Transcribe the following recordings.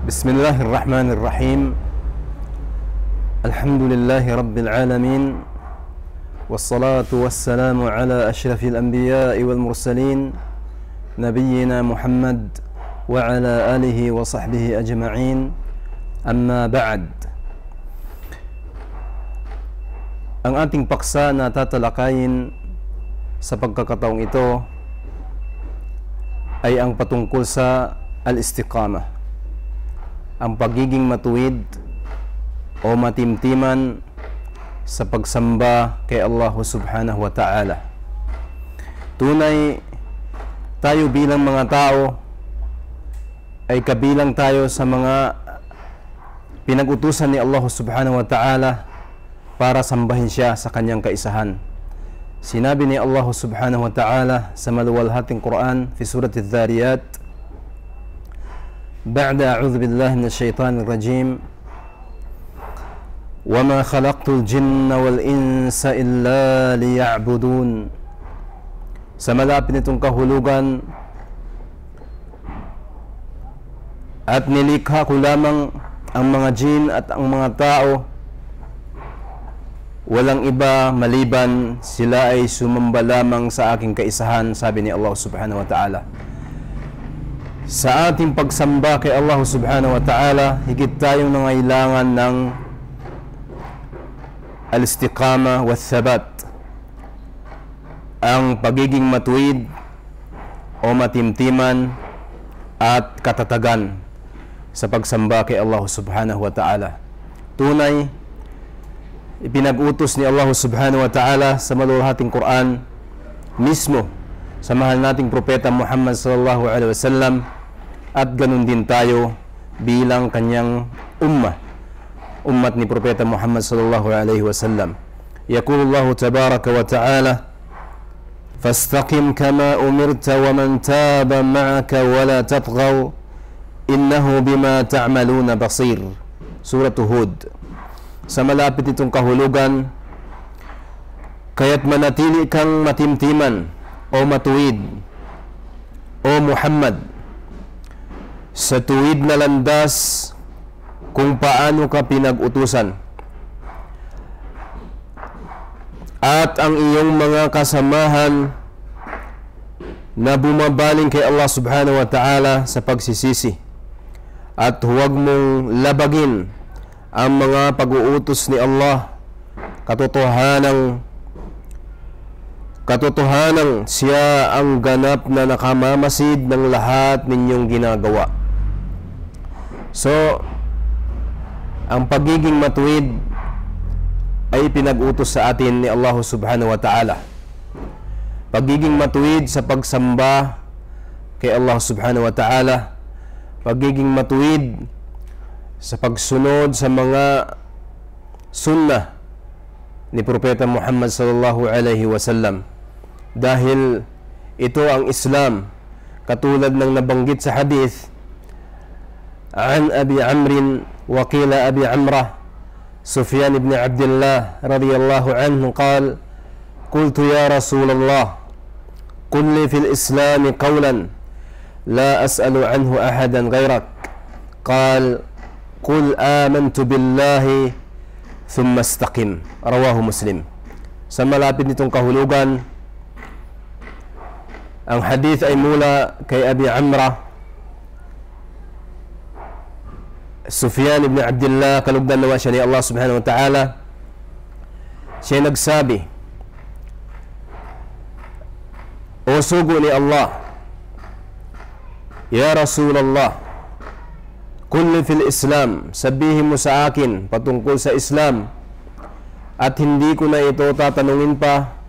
بسم الله الرحمن الرحيم. الحمد لله رب العالمين، والصلاة والسلام على أشرف الأنبياء والمرسلين نبينا محمد وعلى آله وصحبه أجمعين. أما بعد. Ang ating paksa na tatalakayin sa pagkakataong ito ay ang patungkol sa al-istiqamah, ang pagiging matuwid o matimtiman sa pagsamba kay Allah subhanahu wa ta'ala. Tunay, tayo bilang mga tao ay kabilang tayo sa mga pinag-utusan ni Allah subhanahu wa ta'ala para sambahin siya sa kanyang kaisahan. Sinabi ni Allah subhanahu wa ta'ala sa maluwalhating Quran fi surat Adh-Dhariyat, ba'da a'udhu billahi minash shaitanir rajim, wa ma khalaqtul jinna wal insa illa liya'budun. Sa malapit nitong kahulugan, at nilikha ko lamang ang mga jin at ang mga tao, walang iba maliban sila ay sumamba lamang sa aking kaisahan, sabi ni Allah subhanahu wa ta'ala. Sa ating pagsamba kay Allah subhanahu wa ta'ala, higit tayong nangailangan ng al-istiqama wa thabat, ang pagiging matuwid o matimtiman at katatagan sa pagsamba kay Allah subhanahu wa ta'ala. Tunay, ipinag-utos ni Allah subhanahu wa ta'ala sa maluwalhating Quran mismo sa mahal nating propeta Muhammad sallallahu alaihi wasallam, at ganun din tayo bilang kanyang ummat ni propeta Muhammad sallallahu alaihi wasallam. Yaqulu Allah tabaraka wa ta'ala, fastaqim kama umirta wa man taba ma'aka wa la tatghaw innahu bima ta'maluna basir. Surah Hud. Sa malapit itong kahulugan, kaya't manatili kang matimtiman o matuwid o Muhammad sa tuwid na landas kung paano ka pinag-utusan, at ang iyong mga kasamahan na bumabaling kay Allah subhanahu wa ta'ala sa pagsisisi, at huwag mong labagin ang mga pag-uutos ni Allah. Katotohanang siya ang ganap na nakamamasid ng lahat ninyong ginagawa. So, ang pagiging matuwid ay pinag-utos sa atin ni Allah subhanahu wa ta'ala. Pagiging matuwid sa pagsamba kay Allah subhanahu wa ta'ala, pagiging matuwid sa pagsunod sa mga sunnah ni propeta Muhammad sallallahu alaihi wasallam, dahil ito ang Islam, katulad ng nabanggit sa hadith an Abi Amrin wa qila Abi Amrah Sufyan ibn Abdullah radiyallahu anhu qal, qultu ya Rasulullah, qul li fil Islam qawlan la as'alu anhu ahadan ghayrak. Qal, qul amantu billahi thumma istaqim. Rawahu Muslim. Sa malapit nitong kahulugan, ang hadith ay mula kay Abi Amrah Sufyan ibn Abdullah, kalugdan nawa siya ni Allah subhanahu wa ta'ala. Siya nagsabi, o sugo ni Allah, ya Rasulullah, kulli fil Islam, sabihin mo sa akin patungkol sa Islam, at hindi ko na ito tatanungin pa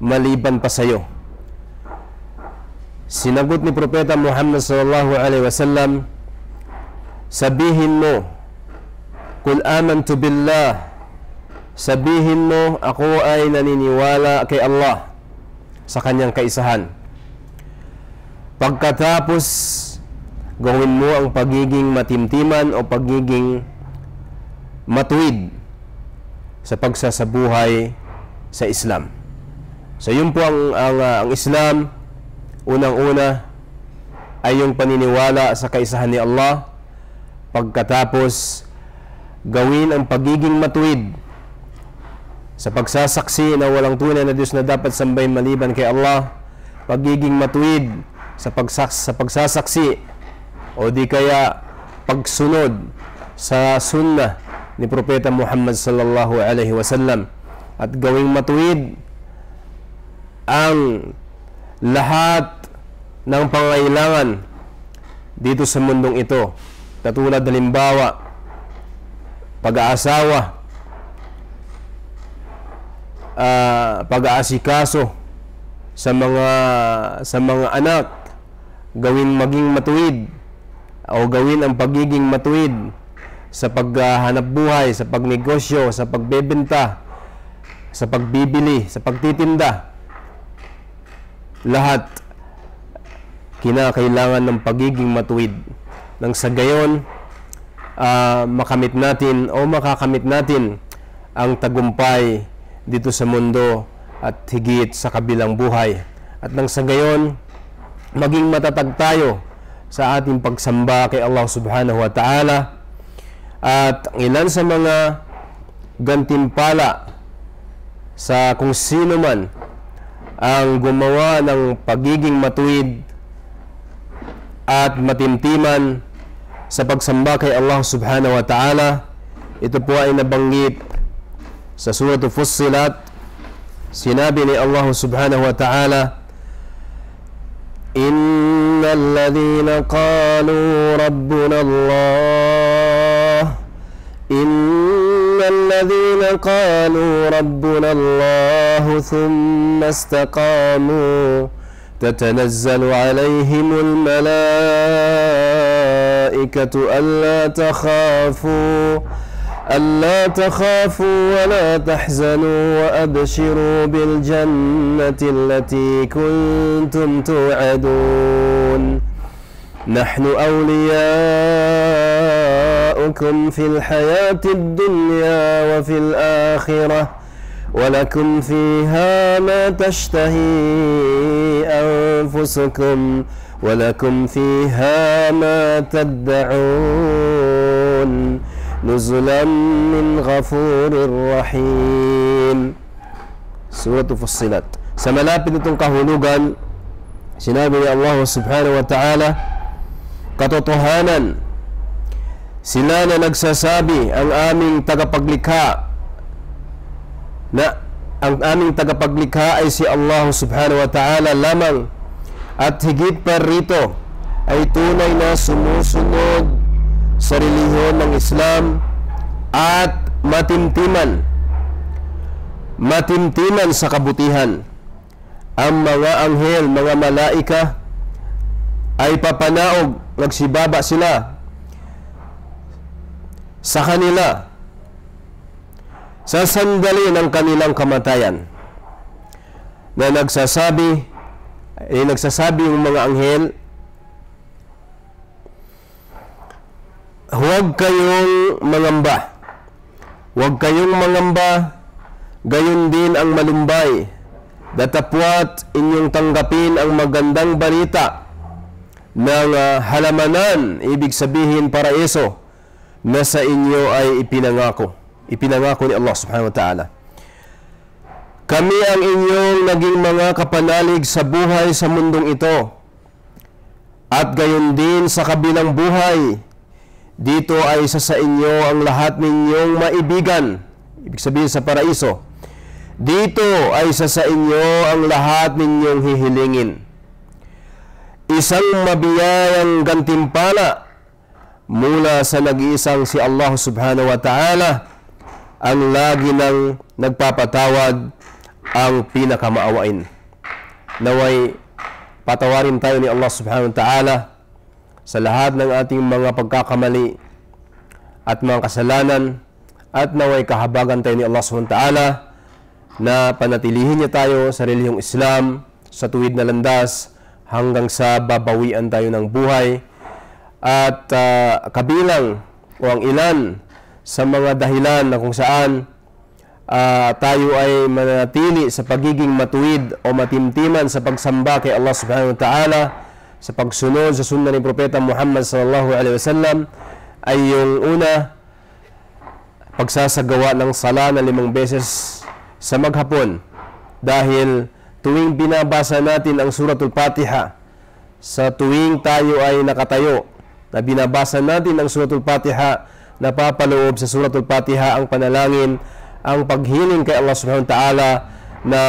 maliban pa sa iyo. Sinagot ni propeta Muhammad sallallahu alaihi wasallam, sabihin mo, kul amantu billah, sabihin mo, ako ay naniniwala kay Allah sa kanyang kaisahan. Pagkatapos, gawin mo ang pagiging matimtiman o pagiging matuwid sa pagsasabuhay sa Islam. So yun po ang Islam. Unang-una ay yung paniniwala sa kaisahan ni Allah, pagkatapos gawin ang pagiging matuwid sa pagsasaksi na walang tunay na Diyos na dapat sambahin maliban kay Allah, pagiging matuwid sa pagsasaksi o di kaya pagsunod sa sunnah ni Propeta Muhammad sallallahu alaihi wasallam, at gawing matuwid ang lahat ng pangailangan dito sa mundong ito, katulad halimbawa pag-aasawa, pag-aasikaso sa mga anak, gawin maging matuwid o gawin ang pagiging matuwid sa paghanap buhay, sa pagnegosyo, sa pagbebenta, sa pagbibili, sa pagtitinda. Lahat kinakailangan ng pagiging matuwid nang sa gayon makamit natin o makakamit natin ang tagumpay dito sa mundo at higit sa kabilang buhay, at nang sa gayon maging matatag tayo sa ating pagsamba kay Allah subhanahu wa ta'ala. At ang ilan sa mga gantimpala sa kung sino man ang gumawa ng pagiging matuwid at matimtiman sa pagsamba kay Allah subhanahu wa ta'ala, ito po ay nabanggit sa Surah Fussilat. Sinabi ni Allah subhanahu wa ta'ala, innal ladhina qalu rabbuna Allah, innal ladhina qalu rabbuna Allah thumma istaqamu تتنزل عليهم الملائكة ألا تخافوا ولا تحزنوا وأبشروا بالجنة التي كنتم توعدون نحن أولياؤكم في الحياة الدنيا وفي الآخرة ولكم فيها ما تشتهي أنفسكم ولكم فيها ما تدعون نزلا من غفور رحيم. Surah Fussilat. Sa malapit nitong kahulugan, sinabi ni Allah subhanahu wa ta'ala, katotohanan, sila na nagsasabi ang aming tagapaglikha, na ang aming tagapaglikha ay si Allah subhanahu wa ta'ala lamang, at higit pa rito ay tunay na sumusunod sa relihiyon ng Islam at matimtiman sa kabutihan. Ang mga anghel, mga malaika ay papanaog, nagsibaba sila sa kanila sa sandali ng kanilang kamatayan, na nagsasabi yung mga anghel, huwag kayong mangamba, gayon din ang malumbay, datapwat inyong tanggapin ang magandang balita ng halamanan, ibig sabihin paraiso, na sa inyo ay ipinangako ni Allah subhanahu wa ta'ala. Kami ang inyong naging mga kapanalig sa buhay sa mundong ito, at gayon din sa kabilang buhay. Dito ay isa sa inyo ang lahat ninyong maibigan, ibig sabihin sa paraiso. Dito ay isa sa inyo ang lahat ninyong hihilingin. Isang mabiyayang gantimpala mula sa nag-iisang si Allah subhanahu wa ta'ala, ang lagi nang nagpapatawad, ang pinakamaawain. Naway patawarin tayo ni Allah subhanahu wa ta'ala sa lahat ng ating mga pagkakamali at mga kasalanan, at naway kahabagan tayo ni Allah subhanahu wa ta'ala na panatilihin niya tayo sa relihiyong Islam sa tuwid na landas hanggang sa babawian tayo ng buhay. At kabilang o ang ilan sa mga dahilan na kung saan tayo ay manatili sa pagiging matuwid o matimtiman sa pagsamba kay Allah subhanahu wa ta'ala, sa pagsunod sa sunna ni Propeta Muhammad sallallahu alaihi wasallam, ay yung una, pagsasagawa ng sala na 5 beses sa maghapon. Dahil tuwing binabasa natin ang Suratul Fatiha, sa tuwing tayo ay nakatayo, na binabasa natin ang Suratul Fatiha, napapaloob sa Suratul Fatiha ang panalangin, ang paghiling kay Allah subhanahu wa ta'ala na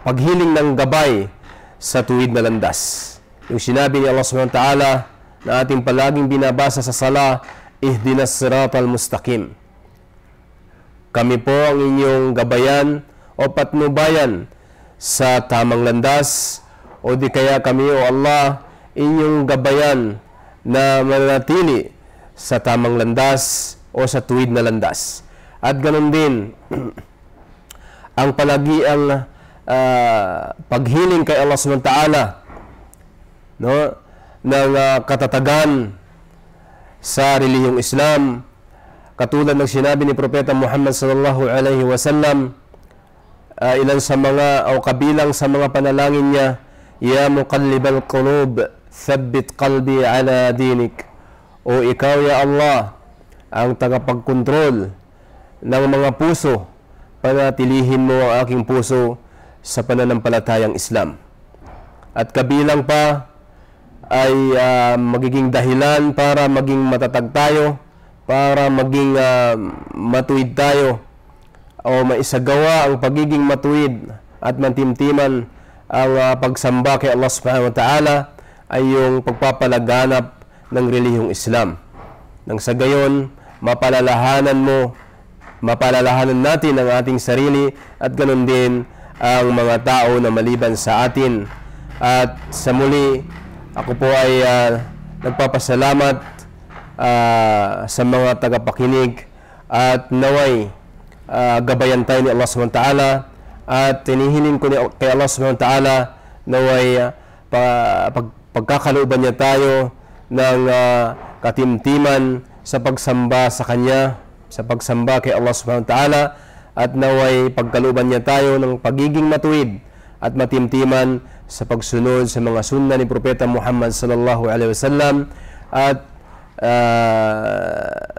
paghiling ng gabay sa tuwid na landas. Yung sinabi ni Allah subhanahu wa ta'ala na ating palaging binabasa sa sala, ihdinas siratal mustaqim. Kami po ang inyong gabayan o patnubayan sa tamang landas, o di kaya kami, o Allah, inyong gabayan na manatili sa tamang landas o sa tuwid na landas. At ganun din ang palagiang paghiling kay Allah subhanahu wa ta'ala, no, ng katatagan sa relihiyong Islam, katulad ng sinabi ni Propeta Muhammad sallallahu alaihi wasallam, ilan sa mga o kabilang sa mga panalangin niya, ya muqallibal qulub thabbit qalbi ala dinik. O ikaw, ya Allah, ang tagapagkontrol ng mga puso, panatilihin mo ang aking puso sa pananampalatayang Islam. At kabilang pa ay magiging dahilan para maging matatag tayo, para maging matuwid tayo, o maisagawa ang pagiging matuwid at mantimtiman ang pagsamba kay Allah subhanahu wa ta'ala, ay yung pagpapalaganap ng relihiyong Islam. Nang sa gayon, mapalalahanan natin ang ating sarili at ganun din ang mga tao na maliban sa atin. At sa muli, ako po ay nagpapasalamat sa mga tagapakinig, at naway gabayan tayo ni Allah subhanahu wa ta'ala, at tinihiling ko kay Allah subhanahu wa ta'ala naway pagkakalooban niya tayo ng katimtiman sa pagsamba sa Kanya, sa pagsamba kay Allah subhanahu wa ta'ala, at naway pagkalooban niya tayo ng pagiging matuwid at matimtiman sa pagsunod sa mga sunna ni Propeta Muhammad sallallahu alaihi wasallam. At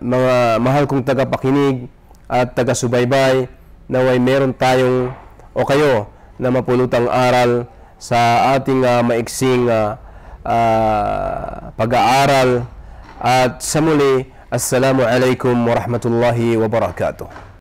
mga mahal kong tagapakinig at taga-subaybay, naway meron tayong o kayo na mapulutang aral sa ating maiksing pag-aaral. At sa muli, assalamu alaikum warahmatullahi wabarakatuh.